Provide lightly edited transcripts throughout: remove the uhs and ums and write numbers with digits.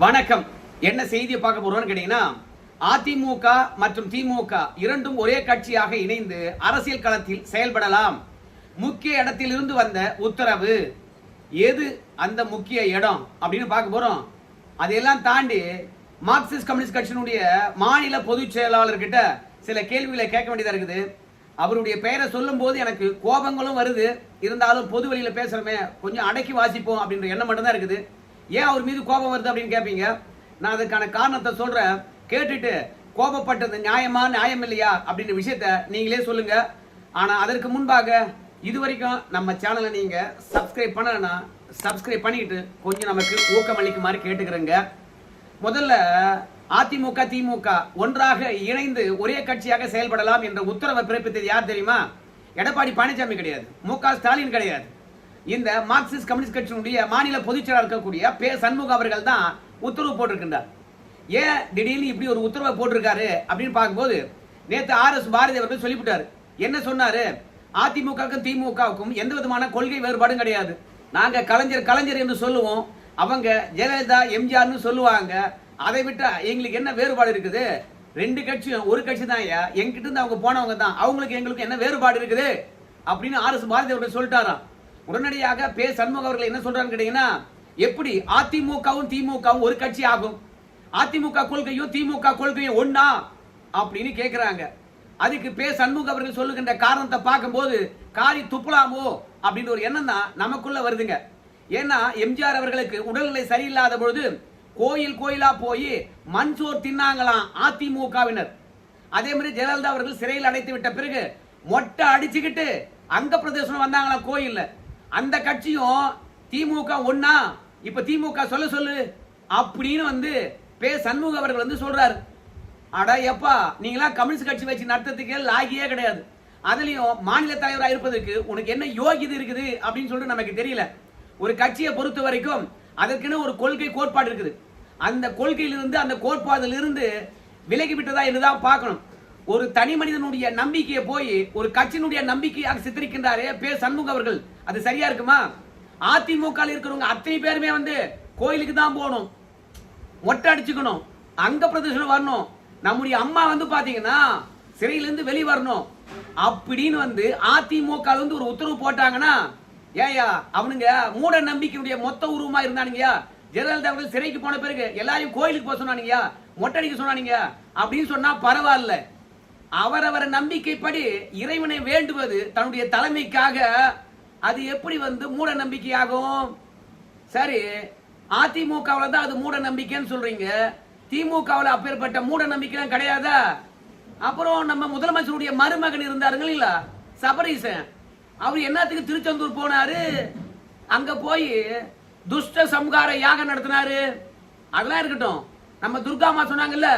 வணக்கம். என்ன செய்தியை பார்க்க போறோம்னு கேட்டீங்கன்னா, அதிமுக மற்றும் திமுக இரண்டும் ஒரே கட்சியாக இணைந்து அரசியல் களத்தில் செயல்படலாம். முக்கிய இடத்திலிருந்து வந்த உத்தரவு. எது அந்த முக்கிய இடம் அப்படின்னு பார்க்க போறோம். அதையெல்லாம் தாண்டி மார்க்சிஸ்ட் கம்யூனிஸ்ட் கட்சியினுடைய மாநில பொதுச் செயலாளர்கிட்ட சில கேள்விகளை கேட்க வேண்டியதா இருக்குது. அவருடைய பெயரை சொல்லும் போது எனக்கு கோபங்களும் வருது. இருந்தாலும் பொது வழியில பேசுறமே, கொஞ்சம் அடக்கி வாசிப்போம் அப்படின்ற எண்ணம் மட்டும்தான் இருக்குது. ஏன் அவர் மீது கோபம் வருது அப்படின்னு கேட்பீங்க. நான் அதுக்கான காரணத்தை சொல்றேன். கேட்டுட்டு கோபப்பட்டது நியாயம் இல்லையா அப்படின்ற விஷயத்த நீங்களே சொல்லுங்க. ஆனா அதற்கு முன்பாக இதுவரைக்கும் நம்ம சேனலை நீங்க சப்ஸ்கிரைப் பண்ணலன்னா சப்ஸ்கிரைப் பண்ணிட்டு கொஞ்சம் நமக்கு ஊக்கம் அளிக்குமாறு கேட்டுக்கிறேங்க. முதல்ல அதிமுக திமுக ஒன்றாக இணைந்து ஒரே கட்சியாக செயல்படலாம் என்ற உத்தரவை பிறப்பித்தது யார் தெரியுமா? எடப்பாடி பழனிசாமி கிடையாது, மு.க. ஸ்டாலின் கிடையாது. இந்த மார்க்சிஸ்ட் கம்யூனிஸ்ட் கட்சியினுடைய மாநில பொதுச் செயலாளர் இருக்கக்கூடிய பே. சண்முகம் அவர்கள் தான் உத்தரவு போட்டிருக்கின்றார். ஏன் திடீர்னு இப்படி ஒரு உத்தரவை போட்டிருக்காரு அப்படின்னு பார்க்கும்போது, நேற்று R.S. பாரதி அவர்கள் சொல்லிவிட்டாரு. என்ன சொன்னாரு? அதிமுகவுக்கும் திமுகவுக்கும் எந்த விதமான கொள்கை வேறுபாடும் கிடையாது. நாங்க கலைஞர் என்று சொல்லுவோம், அவங்க ஜெயலலிதா எம்ஜிஆர்னு சொல்லுவாங்க. அதை விட்டா எங்களுக்கு என்ன வேறுபாடு இருக்குது? ரெண்டு கட்சியும் ஒரு கட்சி தான். எங்கிட்ட இருந்து அவங்க போனவங்க தான். அவங்களுக்கு எங்களுக்கு என்ன வேறுபாடு இருக்குது அப்படின்னு R.S. பாரதி அவர்கள் சொல்லிட்டாராம். உடனடியாக பே. சண்முகம் அவர்கள் என்ன சொல்றாங்க கேட்டீங்கன்னா, எப்படி அதிமுகவும் திமுகவும் ஒரு கட்சி ஆகும்? அதிமுக கொள்கையும் திமுக கொள்கையும் ஒன்னா அப்படின்னு கேட்கிறாங்க. அதுக்கு பே. சண்முகம் அவர்கள் சொல்லுகின்ற காரணத்தை பார்க்கும்போது காரி துப்பலாமோ அப்படின்னு ஒரு எண்ணம் தான் நமக்குள்ள வருதுங்க. ஏன்னா எம்ஜிஆர் அவர்களுக்கு உடல்நிலை சரியில்லாத பொழுது கோயிலா போய் மண்சோர் தின்னாங்களாம் அதிமுகவினர். அதே மாதிரி ஜெயலலிதா அவர்கள் சிறையில் அடைத்து விட்ட பிறகு மொட்டை அடிச்சுக்கிட்டு அங்க பிரதேசம் வந்தாங்களாம் கோயில்ல. அந்த கட்சியும் திமுக ஒன்னா, இப்ப திமுக சொல்லு அப்படின்னு பே. சண்முகம் அவர்கள் சொல்றாரு. அடா எப்பா, நீங்களா கம்யூனிஸ்ட் கட்சி வச்சு நடத்துறதுக்கு லாகியே கிடையாது. அதுலயும் மாநில தலைவராக இருப்பதற்கு உனக்கு என்ன யோகியது இருக்குது அப்படின்னு சொல்லிட்டு நமக்கு தெரியல. ஒரு கட்சியை பொறுத்த வரைக்கும் அதற்குன்னு ஒரு கொள்கை கோட்பாடு இருக்குது. அந்த கொள்கையிலிருந்து அந்த கோட்பாட்டிலிருந்து விலகி விட்டதா என்றுதான் பார்க்கணும். ஒரு தனி மனிதனுடைய நம்பிக்கையை போய் ஒரு கட்சியினுடைய நம்பிக்கையாக சித்தரிக்கின்றாரே பே. சண்முகம் அவர்கள், அது சரியா இருக்குமா? அதிமுக இருக்கிறவங்க அத்தனை பேருமே கோயிலுக்கு தான் போகணும், மொட்டை அடிச்சுக்கணும், அங்க பிரதேசம் வரணும். நம்முடைய அம்மா பாத்தீங்கன்னா சிறையிலிருந்து வெளியே வரணும் அப்படின்னு அதிமுக ஒரு உத்தரவு போட்டாங்கன்னா, ஏயா அவனுங்க மூட நம்பிக்கையுடைய மொத்த உருவமா இருந்தானுங்கயா. ஜெயலலிதா அவர்கள் சிறைக்கு போன பிறகு எல்லாரையும் கோயிலுக்கு போக சொன்னானுங்கயா, மொட்டை அடிக்க சொன்னானுங்க அப்படின்னு சொன்னா பரவாயில்ல. அவரவர் நம்பிக்கைப்படி இறைவனை வேண்டுவது தன்னுடைய தலைமைக்காக, அது எப்படி மூட நம்பிக்கையாகும்? சரி, அதிமுகவில் தான் அது மூட நம்பிக்கைன்னு சொல்றீங்க, திமுகவில் அப்பேற்பட்ட மூட நம்பிக்கை கிடையாதா? அப்புறம் நம்ம முதலமைச்சருடைய மருமகன் இருந்தாருங்க இல்ல, சபரீசன், அவர் என்னத்துக்கு திருச்செந்தூர் போனாரு? அங்க போய் துஷ்ட சம்ஹார யாகம் நடத்தினாரு. அதெல்லாம் இருக்கட்டும். நம்ம துர்காமா சொன்னாங்கல்ல,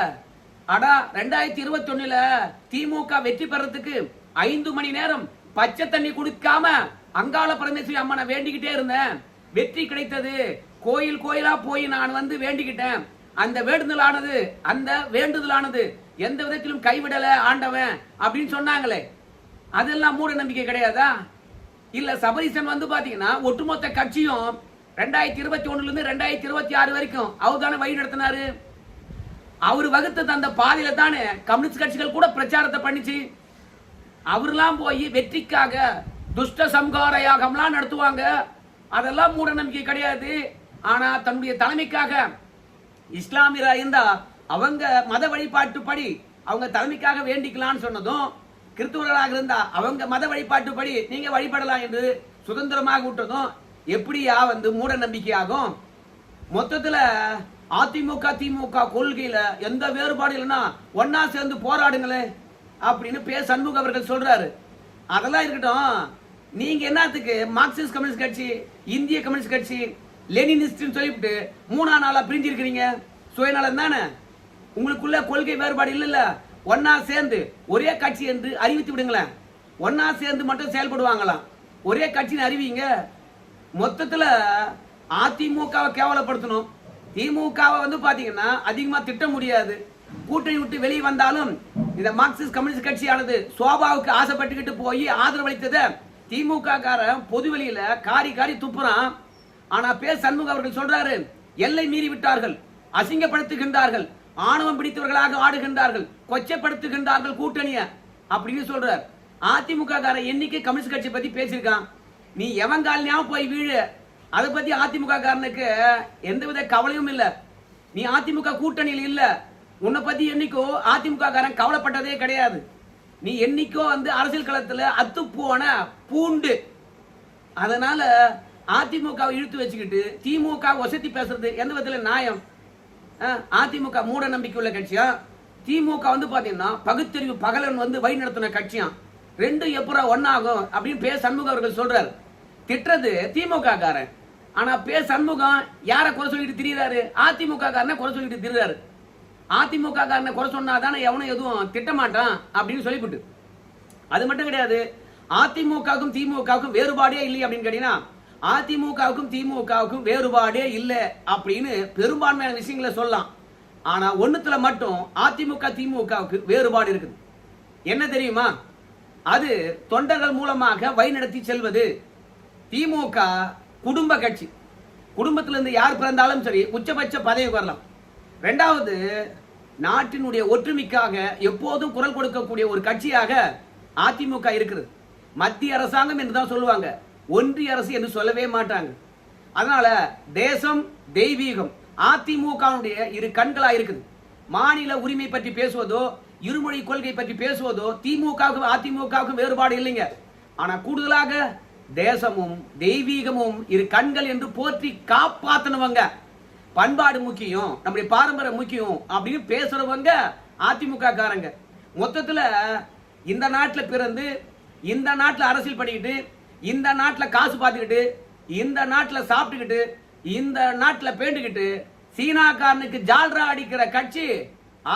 அடா 2021 திமுக வெற்றி பெறறதுக்கு 5 மணி நேரம் பச்சை தண்ணி குடிக்காம அங்காள பரமேஸ்வரி அம்மனை வேண்டிக்கிட்டே இருந்தேன், வெற்றி கிடைத்தது. கோயிலா போய் நான் வேண்டிக்கிட்டேன். அந்த வேண்டுதலானது எந்த விதத்திலும் கைவிடல ஆண்டவன் அப்படின்னு சொன்னாங்களே, அதெல்லாம் மூட நம்பிக்கை கிடையாதா? இல்ல சபரீசன் பாத்தீங்கன்னா ஒட்டுமொத்த கட்சியும் 2021 இருந்து 2026 வரைக்கும் அவர் தானே வழி நடத்தினாரு. அவர் வகுத்த அந்த பாதையில தானே கம்யூனிஸ்ட் கட்சிகள் கூட பிரச்சாரத்தை பண்ணிச்சு. அவரெல்லாம் போய் வெற்றிக்காக துஷ்ட சம்ஹார யாகம்லாம் நடத்துவாங்க. அதெல்லாம் மூட நம்பிக்கை கிடையாது. ஆனா தன்னுடைய தலைமைக்காக இஸ்லாமியரா இருந்தா அவங்க மத வழிபாட்டுப்படி அவங்க தலைமைக்காக வேண்டிக்கலாம்னு சொன்னதும், கிறிஸ்துவர்களாக இருந்தா அவங்க மத வழிபாட்டுப்படி நீங்க வழிபடலாம் என்று சுதந்திரமாக விட்டதும் எப்படியா மூட நம்பிக்கையாகும்? மொத்தத்துல அதிமுக திமுக கொள்கையில எந்த வேறுபாடு இல்லைன்னா ஒன்னா சேர்ந்து போராடுங்களே அப்படின்னு பே. சண்முகம் அவர்கள் சொல்றாரு. அதெல்லாம் இருக்கட்டும். நீங்க என்னத்துக்கு மார்க்சிஸ்ட் கம்யூனிஸ்ட் கட்சி, இந்திய கம்யூனிஸ்ட் கட்சி, லெனினிஸ்ட் சொல்லிவிட்டு 3 நாளா பிரிஞ்சு இருக்கிறீங்க? சுயநலம் தானே. உங்களுக்குள்ள கொள்கை வேறுபாடு இல்ல. ஒன்னா சேர்ந்து ஒரே கட்சி என்று அறிவித்து விடுங்களேன். ஒன்னா சேர்ந்து மட்டும் செயல்படுவாங்களாம். ஒரே கட்சின்னு அறிவிங்க. மொத்தத்துல அதிமுகவை கேவலப்படுத்தணும், திமுகவை பாத்தீங்கன்னா அதிகமா திட்ட முடியாது. கூட்டணி விட்டு வெளியே வந்தாலும் இந்த மார்க்சிஸ்ட் கம்யூனிஸ்ட் கட்சியானது சோபாவுக்கு ஆசைப்பட்டுக்கிட்டு போய் ஆதரவளித்தத திமுக காரன் பொது வெளியில காரி துப்புறான். ஆனா பே. சண்முகம் அவர்கள் சொல்றாரு, எல்லை மீறி விட்டார்கள், அசிங்கப்படுத்துகின்றார்கள், ஆணவம் பிடித்தவர்களாக ஆடுகின்றார்கள், கொச்சைப்படுத்துகின்றார்கள் கூட்டணிய அப்படின்னு சொல்றார். அதிமுக காரன் என்னைக்கு கம்யூனிஸ்ட் கட்சி பத்தி பேசியிருக்கான்? நீ எவங்காலையும் போய் வீழு, அதை பத்தி அதிமுக காரனுக்கு எந்தவித கவலையும் இல்ல. நீ அதிமுக கூட்டணியில் இல்ல, உன்னை பத்தி என்னைக்கோ அதிமுக காரன் கவலைப்பட்டதே கிடையாது. நீ என்னைக்கோ அரசியல் களத்துல அத்து போன பூண்டு. அதனால அதிமுக இழுத்து வச்சுக்கிட்டு திமுக வசதி பேசுறது எந்த விதத்துல நியாயம்? அதிமுக மூட நம்பிக்கை உள்ள கட்சியா, திமுக பாத்தீங்கன்னா பகுத்தறிவு பகலன் வழி நடத்தின கட்சியா. ரெண்டும் எப்பரா ஒன்னாகும் அப்படின்னு பே சண்முகம் அவர்கள் சொல்றாரு. திட்டுறது திமுக காரன், ஆனா பே சண்முகம் யார குறை சொல்லிட்டு திரியாரு? அதிமுக காரனை குறை சொல்லிட்டு திரியாரு. அதிமுக காரனை குறை சொன்னாதானே எவனும் எதுவும் திட்டமாட்டான் அப்படின்னு சொல்லிவிட்டு. அது மட்டும் கிடையாது, அதிமுகவுக்கும் திமுகவுக்கும் வேறுபாடே இல்லை அப்படின்னு கேட்டீங்கன்னா, அதிமுகவுக்கும் திமுகவுக்கும் வேறுபாடே இல்லை அப்படின்னு பெரும்பான்மையான விஷயங்களை சொல்லலாம். ஆனா ஒண்ணுத்துல மட்டும் அதிமுக திமுகவுக்கு வேறுபாடு இருக்குது. என்ன தெரியுமா? அது தொண்டர்கள் மூலமாக வழிநடத்தி செல்வது. திமுக குடும்ப கட்சி, குடும்பத்திலிருந்து யார் பிறந்தாலும் சரி உச்சபட்ச பதவி வரலாம். ரெண்டாவது, நாட்டினுடைய ஒற்றுமைக்காக எப்போதும் குரல் கொடுக்கக்கூடிய ஒரு கட்சியாக அதிமுக இருக்கிறது. மத்திய அரசாங்கம் என்று தான் சொல்லுவாங்க, ஒன்றிய அரசு என்று சொல்லவே மாட்டாங்க. அதனால தேசம் தெய்வீகம் அதிமுகவுடைய இரு கண்களா இருக்குது. மாநில உரிமை பற்றி பேசுவதோ இருமொழி கொள்கை பற்றி பேசுவதோ திமுகவுக்கும் அதிமுகவுக்கும் வேறுபாடு இல்லைங்க. ஆனா கூடுதலாக தேசமும் தெய்வீகமும் இரு கண்கள் என்று போற்றி காப்பாத்தினவங்க. பண்பாடு முக்கியம், நம்முடைய பாரம்பரியம் முக்கியம் அப்படின்னு பேசுறவங்க அதிமுக காரங்க. மொத்தத்துல இந்த நாட்டில் பிறந்து இந்த நாட்டில் அரசியல் பண்ணிக்கிட்டு இந்த நாட்டில் காசு பார்த்துக்கிட்டு இந்த நாட்டில் சாப்பிட்டுக்கிட்டு இந்த நாட்டில் பேண்டுக்கிட்டு சீனாக்காரனுக்கு ஜால்ரா அடிக்கிற கட்சி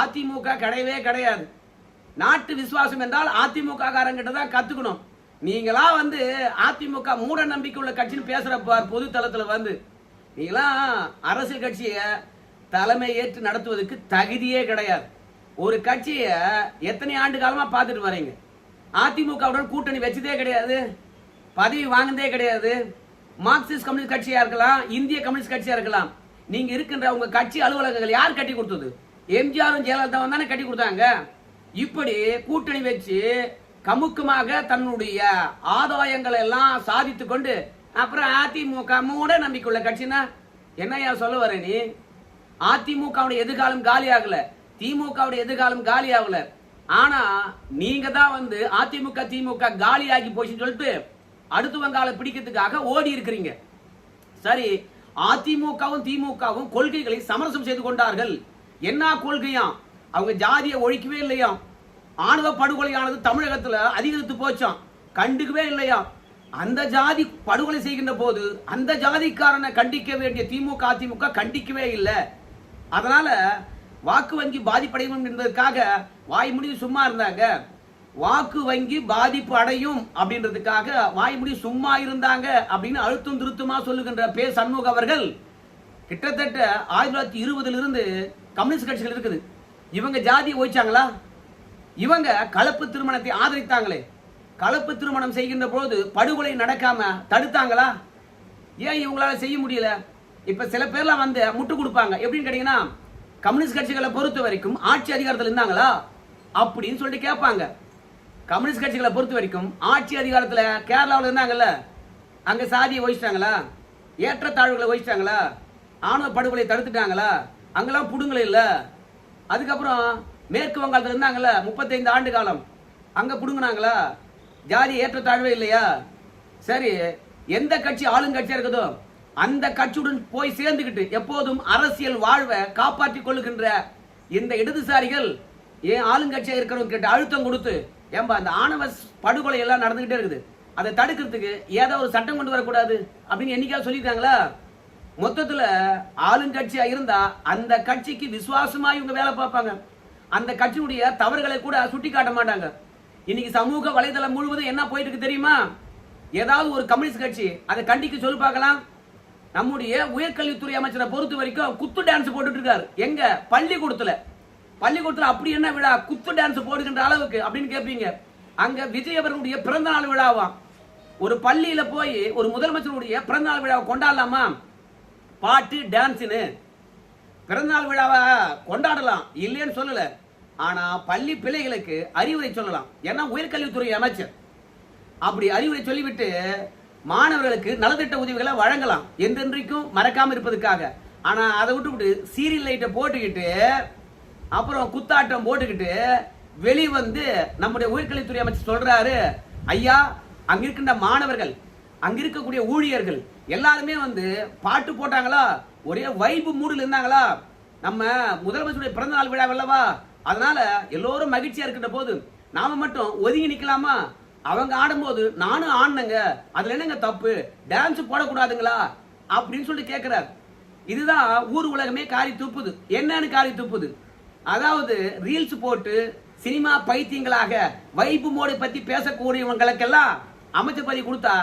அதிமுக கிடையவே கிடையாது. நாட்டு விசுவாசம் என்றால் அதிமுக காரங்கிட்ட தான் கத்துக்கணும். நீங்களா அதிமுக மூட நம்பிக்கை உள்ள கட்சின்னு பேசுற பொது தளத்துல நீங்களா அரசியல் கட்சியை தலைமை ஏற்று நடத்துவதற்கு தகுதியே கிடையாது. ஒரு கட்சியை எத்தனை ஆண்டு காலமா பார்த்துட்டு வரீங்க. அதிமுகவுடன் கூட்டணி வச்சதே கிடையாது, பதவி வாங்கினதே கிடையாது. மார்க்சிஸ்ட் கம்யூனிஸ்ட் கட்சியா இருக்கலாம், இந்திய கம்யூனிஸ்ட் கட்சியா இருக்கலாம். நீங்க இருக்கின்ற உங்க கட்சி அலுவலகங்கள் யார் கட்டி கொடுத்தது? எம்ஜிஆரும் ஜெயலலிதாவும் தானே கட்டி கொடுத்தாங்க. இப்படி கூட்டணி வச்சு கமுக்கமாக தன்னுடைய ஆதாயங்களை எல்லாம் சாதித்து கொண்டு அப்புறம் அதிமுக மூட நம்பிக்கையுள்ள கட்சினா என்னையா சொல்ல வர நீ? அதிமுகவுடைய எதிர்காலம் காலி ஆகல, திமுகவுடைய எதிர்காலம் காலி ஆகல. ஆனா நீங்க தான் அதிமுக திமுக காலி ஆகி போச்சுன்னு சொல்லிட்டு அடுத்தவங்கால பிடிக்கிறதுக்காக ஓடி இருக்கிறீங்க. சரி, அதிமுகவும் திமுகவும் கொள்கைகளை சமரசம் செய்து கொண்டார்கள். என்ன கொள்கையா? அவங்க ஜாதியை ஒழிக்கவே இல்லையா? ஆணவ படுகொலையானது தமிழகத்துல அதிகரித்து போச்சாம், கண்டுக்கவே இல்லையா? அந்த ஜாதி படுகொலை செய்கின்ற போது அந்த ஜாதிக்காரனை கண்டிக்க வேண்டிய திமுக அதிமுக கண்டிக்கவே இல்லை. அதனால வாக்கு வங்கி பாதிப்படையும் என்பதற்காக வாய் முடிவு சும்மா இருந்தாங்க. வாக்கு வங்கி பாதிப்பு அடையும் அப்படின்றதுக்காக வாய் முடி சும்மா இருந்தாங்க அப்படின்னு அழுத்தம் திருத்தமா சொல்லுகின்ற பே சண்முகம் அவர்கள் கிட்டத்தட்ட 1920 இருந்து கம்யூனிஸ்ட் கட்சிகள் இருக்குது. இவங்க ஜாதியை ஒழிச்சாங்களா? இவங்க கலப்பு திருமணத்தை ஆதரித்தாங்களே, கலப்பு திருமணம் செய்கின்ற போது படுகொலை நடக்காம தடுத்தாங்களா? ஏன் இவங்களால செய்ய முடியல? இப்ப சில பேர்லாம் முட்டு கொடுப்பாங்க. எப்படின்னு கேட்டீங்கன்னா, கம்யூனிஸ்ட் கட்சிகளை பொறுத்த வரைக்கும் ஆட்சி அதிகாரத்தில் இருந்தாங்களா அப்படின்னு சொல்லிட்டு கேட்பாங்க. கம்யூனிஸ்ட் கட்சிகளை பொறுத்த வரைக்கும் ஆட்சி அதிகாரத்தில் கேரளாவில் இருந்தாங்கல்ல, அங்க சாதியை ஒழிச்சிட்டாங்களா? ஏற்றத்தாழ்வுகளை ஒழிச்சிட்டாங்களா? ஆணவ படுகொலை தடுத்துட்டாங்களா? அங்கெல்லாம் புடுங்கலை இல்ல. அதுக்கப்புறம் மேற்கு வங்காளத்தில் இருந்தாங்கல்ல 35 ஆண்டு காலம், அங்க புடுங்கினாங்களா? ஜாதி ஏற்றத்தாழ்வே இல்லையா? சரி, எந்த கட்சி ஆளுங்கட்சியா இருக்குதோ அந்த கட்சியுடன் போய் சேர்ந்துக்கிட்டு எப்போதும் அரசியல் வாழ்வை காப்பாற்றிக் கொள்ளுகின்ற இந்த இடதுசாரிகள் ஏன் ஆளுங்கட்சியா இருக்கிறவங்க கிட்ட அழுத்தம் கொடுத்து ஏன்பா அந்த ஆணவ படுகொலை எல்லாம் நடந்துகிட்டே இருக்குது, அதை தடுக்கிறதுக்கு ஏதோ ஒரு சட்டம் கொண்டு வரக்கூடாது அப்படின்னு என்னைக்காவது சொல்லிட்டாங்களா? மொத்தத்துல ஆளுங்கட்சியா இருந்தா அந்த கட்சிக்கு விசுவாசமா இவங்க வேலை பார்ப்பாங்க. அந்த கட்சியுடைய தவறுகளை கூட சுட்டி காட்ட மாட்டாங்க. இன்னைக்கு சமூக வலைதளம் முழுவதும் என்ன போயிட்டு இருக்கு தெரியுமா? ஏதாவது ஒரு கம்யூனிஸ்ட் கட்சி அதை கண்டிக்க சொல்லி பார்க்கலாம். நம்முடைய உயர்கல்வித்துறை அமைச்சரை பொறுத்த வரைக்கும் குத்து டான்ஸ் போட்டுட்டு இருக்காரு. எங்க? பள்ளிக்கூடத்துல அப்படி என்ன விழா குத்து டான்ஸ் போடுகின்ற அளவுக்கு அப்படின்னு கேட்பீங்க. அங்க விஜய் அவர்களுடைய பிறந்த நாள் விழாவாம். ஒரு பள்ளியில போய் ஒரு முதலமைச்சருடைய பிறந்த நாள் விழாவை கொண்டாடலாமா? பாட்டு டான்ஸ்னு பிறந்தநாள் விழாவை கொண்டாடலாம், இல்லைன்னு சொல்லல. ஆனா பள்ளி பிள்ளைகளுக்கு அறிவுரை சொல்லலாம். ஏன்னா உயர்கல்வித்துறை அமைச்சர் அப்படி அறிவுரை சொல்லிவிட்டு மாணவர்களுக்கு நலத்திட்ட உதவிகளை வழங்கலாம் என்றென்றைக்கும் மறக்காம இருப்பதுக்காக. ஆனா அதை விட்டு சீரியல் லைட்டை போட்டுக்கிட்டு அப்புறம் குத்தாட்டம் போட்டுக்கிட்டு வெளி வந்து நம்முடைய உயர்கல்வித்துறை அமைச்சர் சொல்றாரு, ஐயா அங்க இருக்கின்ற மாணவர்கள், அங்க இருக்கக்கூடிய ஊழியர்கள் எல்லாருமே வந்து பாட்டு போட்டாங்களா, ஒரே வைப்பு மூடில் இருந்தாங்களா, நம்ம முதலமைச்சருடைய பிறந்த நாள் விழா அல்லவா, அதனால எல்லோரும் மகிழ்ச்சியா இருக்கின்ற போது நாம மட்டும் ஒதுங்கி நிக்கலாமா, அவங்க ஆடும்போது நானும் ஆடினங்க, அதுல என்னங்க தப்பு, டான்ஸ் போடக்கூடாதுங்களா அப்படின்னு சொல்லி கேட்கிறார். இதுதான் ஊர் உலகமே காரி துப்புது. என்னன்னு காரி துப்புது? அதாவது ரீல்ஸ் போட்டு சினிமா பைத்தியங்களாக வைப்பு மோடி பத்தி பேசக்கூடியவங்களுக்கெல்லாம் அமைச்சர் பதவி கொடுத்தா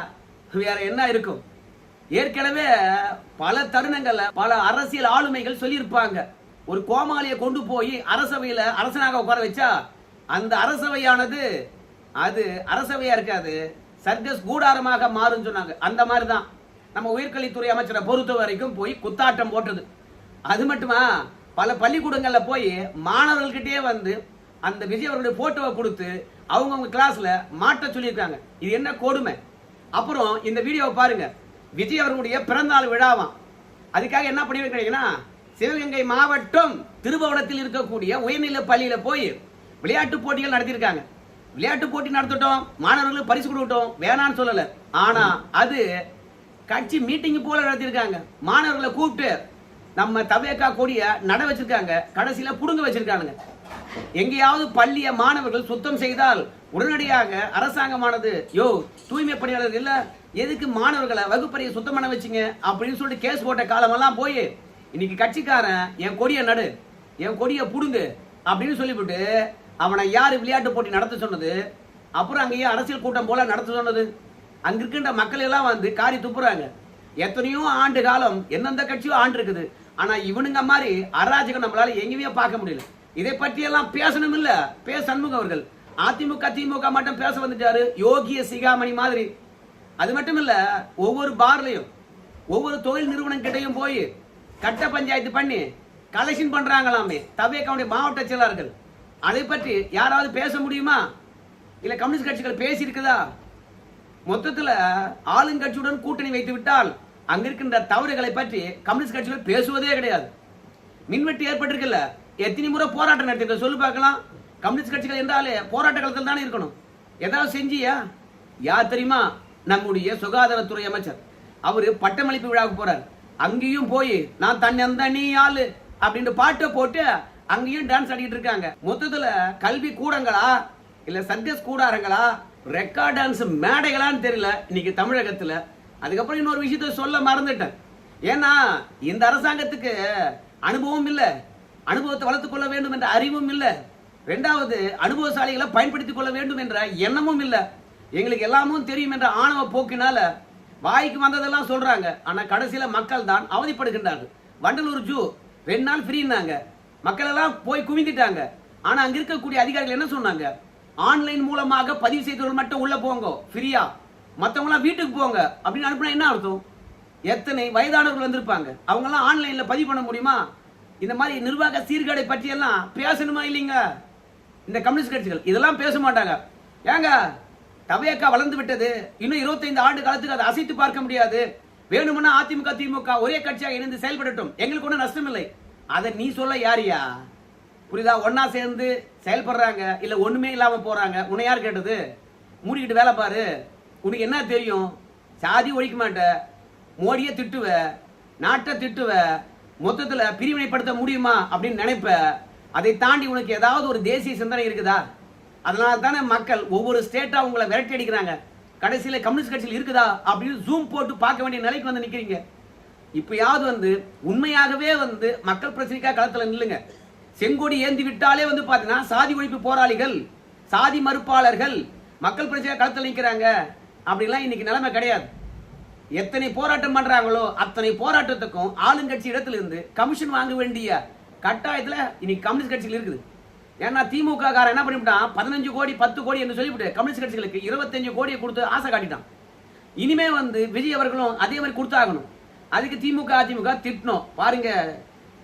வேற என்ன இருக்கும்? ஏற்கனவே பல தருணங்கள்ல பல அரசியல் ஆளுமைகள் சொல்லியிருப்பாங்க, ஒரு கோமாளியை கொண்டு போய் அரசவையில அரசனாக உட்கார வச்சா அந்த அரசவையானது அது அரசவையா இருக்காது, சர்க்கஸ் கூடாரமாக மாறும் சொன்னாங்க. அந்த மாதிரிதான் நம்ம உயர்கல்வித்துறை அமைச்சரை பொறுத்த வரைக்கும் போய் குத்தாட்டம் போட்டது. அது மட்டுமா, பல பள்ளிக்கூடங்கள்ல போய் மாணவர்கள்கிட்டயே வந்து அந்த விஜய் அவர்களுடைய போட்டோவை கொடுத்து அவங்க கிளாஸ்ல மாட்ட சொல்லியிருக்காங்க. இது என்ன கொடுமை? அப்புறம் இந்த வீடியோவை பாருங்க, விஜய் அவர்களுடைய பிறந்தநாள் விழாவாம். அதுக்காக என்ன பண்ணிருக்கீங்கன்னா, சிவகங்கை மாவட்டம் திருபுவனத்தில் இருக்கக்கூடிய உயர்நிலை பள்ளியில போய் விளையாட்டு போட்டிகள் நடத்தியிருக்காங்க. விளையாட்டு போட்டி நடத்தட்டும், மாணவர்களுக்கு பரிசு கொடுக்கட்டும், வேணான்னு சொல்லல. ஆனா அது கட்சி மீட்டிங் போல நடத்திருக்காங்க. மாணவர்களை கூப்பிட்டு நம்ம தவேகா கொடிய நட வச்சிருக்காங்க, கடைசியில புடுங்க வச்சிருக்காங்க. எங்கேயாவது பள்ளிய மாணவர்கள் சுத்தம் செய்தால் உடனடியாக அரசாங்கமானது, யோ தூய்மை பணியாளர்கள் இல்ல, எதுக்கு மாணவர்களை வகுப்பறையை சுத்தம் பண்ண வச்சிங்க அப்படின்னு சொல்லிட்டு கேஸ் போட்ட காலமெல்லாம் போய் இன்னைக்கு கட்சிக்காரன் என் கொடிய நடு, என் கொடிய புடுங்கு அப்படின்னு சொல்லிவிட்டு அவனை யாரு விளையாட்டு போட்டி நடத்த சொன்னது? அப்புறம் அங்கேயே அரசியல் கூட்டம் போல நடத்த சொன்னது? அங்க இருக்கின்ற மக்கள் எல்லாம் வந்து காரி துப்புறாங்க. எத்தனையோ ஆண்டு காலம் எந்தெந்த கட்சியோ ஆண்டு இருக்குது. ஆனா இவனுங்க மாதிரி அராஜகம் நம்மளால எங்கேயுமே பார்க்க முடியல. இதை பற்றி எல்லாம் பேசணும் இல்ல சண்முகம் அவர்கள் அதிமுக திமுக மட்டும் பேச வந்துட்டாரு, யோகிய சிகாமணி மாதிரி. அது மட்டும் இல்ல, ஒவ்வொரு பார்லையும் ஒவ்வொரு தொழில் நிறுவனம் கிட்டையும் போய் கட்ட பஞ்சாயத்து பண்ணி கலெக்ஷன் பண்றாங்களாமே தவேகாவுடைய மாவட்ட செயலாளர்கள். அதை பற்றி யாராவது பேச முடியுமா? இல்ல கம்யூனிஸ்ட் கட்சிகள் பேசி இருக்குதா? மொத்தத்துல ஆளுங்கட்சியுடன் கூட்டணி வைத்து விட்டால் அங்க இருக்கின்ற தவறுகளை பற்றி கம்யூனிஸ்ட் கட்சிகள் பேசுவதே கிடையாது. மின்வெட்டு ஏற்பட்டிருக்குல்ல, எத்தனை முறை போராட்டம் நடத்திருக்க சொல்லு பார்க்கலாம். கம்யூனிஸ்ட் கட்சிகள் என்றாலே போராட்ட காலத்தில் தானே இருக்கணும். ஏதாவது செஞ்சியா? யார் தெரியுமா? நம்முடைய சுகாதாரத்துறை அமைச்சர். அவரு பட்டமளிப்பு விழாவுக்கு போறாரு. அங்கேயும் போய் நான் தன்னி ஆளு அப்படின்ற பாட்டை போட்டு அங்கேயும் டான்ஸ் ஆடிட்டு இருக்காங்க. மொத்தத்துல கல்வி கூடங்களா இல்ல சர்க்கஸ் கூடாரங்களா, ரெக்கார்ட் டான்ஸ் மேடைகளான்னு தெரியல இன்னைக்கு தமிழகத்துல. அதுக்கப்புறம் இன்னொரு விஷயத்த சொல்ல மறந்துட்டேன். ஏன்னா இந்த அரசாங்கத்துக்கு அனுபவம் இல்ல, அனுபவத்தை வளர்த்துக் கொள்ள வேண்டும் என்ற அறிவும் இல்ல, இரண்டாவது அனுபவசாலிகளை பயன்படுத்திக் கொள்ள வேண்டும் என்ற எண்ணமும் இல்ல. எங்களுக்கு எல்லாமும் தெரியும் என்ற ஆணவ போக்கினால வாய்க்கு வந்ததெல்லாம் சொல்றாங்க. ஆனா கடைசியில மக்கள் தான் அவதிப்படுகின்றார்கள். வண்டலூர் ஜூ 2 நாள் ஃப்ரீனாங்க, மக்கள் எல்லாம் போய் குவிந்துட்டாங்க. ஆனா அங்க இருக்கக்கூடிய அதிகாரிகள் என்ன சொன்னாங்க? ஆன்லைன் மூலமாக பதிவு செய்தவர்கள் மட்டும் உள்ள போங்க ஃப்ரீயா, மற்றவங்க எல்லாம் வீட்டுக்கு போங்க அப்படின்னு அனுப்புனா என்ன அர்த்தம்? எத்தனை வயதானவர்கள் வந்திருப்பாங்க, அவங்க எல்லாம் ஆன்லைன்ல பதிவு பண்ண முடியுமா? இந்த மாதிரி நிர்வாக சீர்கேடை பற்றி எல்லாம் பேசணுமா இல்லைங்க? இந்த கம்யூனிஸ்ட் கட்சிகள் இதெல்லாம் பேச மாட்டாங்க. ஏங்க தவேகா வளர்ந்து விட்டது, இன்னும் 25 ஆண்டு காலத்துக்கு அதை அசைத்து பார்க்க முடியாது, வேணும்னா அதிமுக திமுக ஒரே கட்சியாக இணைந்து செயல்படட்டும், எங்களுக்கு ஒன்றும் நஷ்டம் இல்லை. அதை நீ சொல்ல யாரியா? புரியுதா? ஒன்னா சேர்ந்து செயல்படுறாங்க இல்ல ஒண்ணுமே இல்லாம போறாங்க. உன்னை யார் கேட்டது? மூடிக்கிட்டு வேலை பாரு. உனக்கு என்ன தெரியும்? சாதி ஒழிக்க மாட்ட, மோடியை திட்டுவ, நாட்டை திட்டுவ, மொத்தத்துல பிரிவினைப்படுத்த முடியுமா அப்படின்னு நினைப்ப. அதை தாண்டி உனக்கு ஏதாவது ஒரு தேசிய சிந்தனை இருக்குதா? அதனால தானே மக்கள் ஒவ்வொரு ஸ்டேட்டா உங்களை விரட்டி அடிக்கிறாங்க. கடைசியில கம்யூனிஸ்ட் கட்சியில் இருக்குதா அப்படின்னு ஜூம் போட்டு பார்க்க வேண்டிய நிலைக்கு வந்து நிக்கிறீங்க. இப்பயாவது வந்து உண்மையாகவே வந்து மக்கள் பிரச்சனைக்காக களத்துல நில்லுங்க. செங்கோடி ஏந்தி விட்டாலே வந்து பாத்தீங்கன்னா சாதி ஒழிப்பு போராளிகள், சாதி மறுப்பாளர்கள் மக்கள் பிரச்சனைக்காக களத்தில் நிற்கிறாங்க. அப்படிலாம் இன்னைக்கு நிலைமை கிடையாது. எத்தனை போராட்டம் பண்றாங்களோ அத்தனை போராட்டத்துக்கும் ஆளுங்கட்சி இடத்துல இருந்து கமிஷன் வாங்க வேண்டிய கட்டாயத்துல இன்னைக்கு கம்யூனிஸ்ட் கட்சிகள் இருக்குது. ஏன்னா திமுக காரன் என்ன பண்ணிவிட்டான்? 15 கோடி 10 கோடி என்று சொல்லிவிட்டு கம்யூனிஸ்ட் கட்சிகளுக்கு 25 கோடியை கொடுத்து ஆசை காட்டிட்டான். இனிமே வந்து விஜய் அவர்களும் அதே மாதிரி கொடுத்தாகணும். அதுக்கு திமுக அதிமுக திட்டணும். பாருங்க,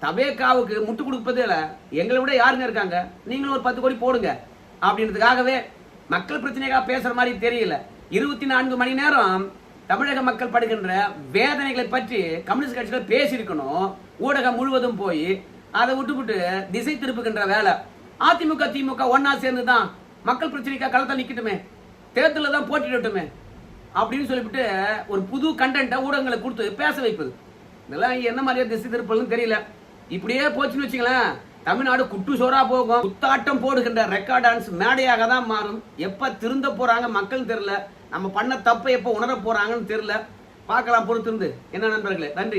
தபேக்காவுக்கு முட்டு கொடுப்பதில் எங்களை விட யாருங்க இருக்காங்க, நீங்களும் ஒரு 10 கோடி போடுங்க அப்படின்றதுக்காகவே மக்கள் பிரச்சனைக்காக பேசுற மாதிரி தெரியல. 24 மணி நேரம் தமிழக மக்கள் படுகின்ற வேதனைகளை பற்றி கம்யூனிஸ்ட் கட்சிகள் பேசியிருக்கணும். ஊடகம் முழுவதும் போய் அதை விட்டுவிட்டு திசை திருப்புகின்ற வேலை. அதிமுக திமுக ஒன்னா சேர்ந்து தான் மக்கள் பிரச்சனைக்காக களத்தில் நிக்கட்டுமே, தேர்தலில் தான் போட்டிடட்டுமே அப்படின்னு சொல்லிவிட்டு ஒரு புது கண்டென்ட்டை ஊடகங்களை கொடுத்து பேச வைப்பது. இதெல்லாம் என்ன மாதிரியா திசை திருப்பதுன்னு தெரியல. இப்படியே போச்சுன்னு வச்சுங்களேன், தமிழ்நாடு குட்டு சோறா போகும். குத்தாட்டம் போடுகின்ற ரெக்கார்ட் டான்ஸ் மேடையாக தான் மாறும். எப்ப திருந்த போறாங்க மக்கள் தெரியல, நம்ம பண்ண தப்பை எப்ப உணர போறாங்கன்னு தெரியல. பார்க்கலாம் பொறுத்திருந்து. என்ன நண்பர்களே, நன்றி.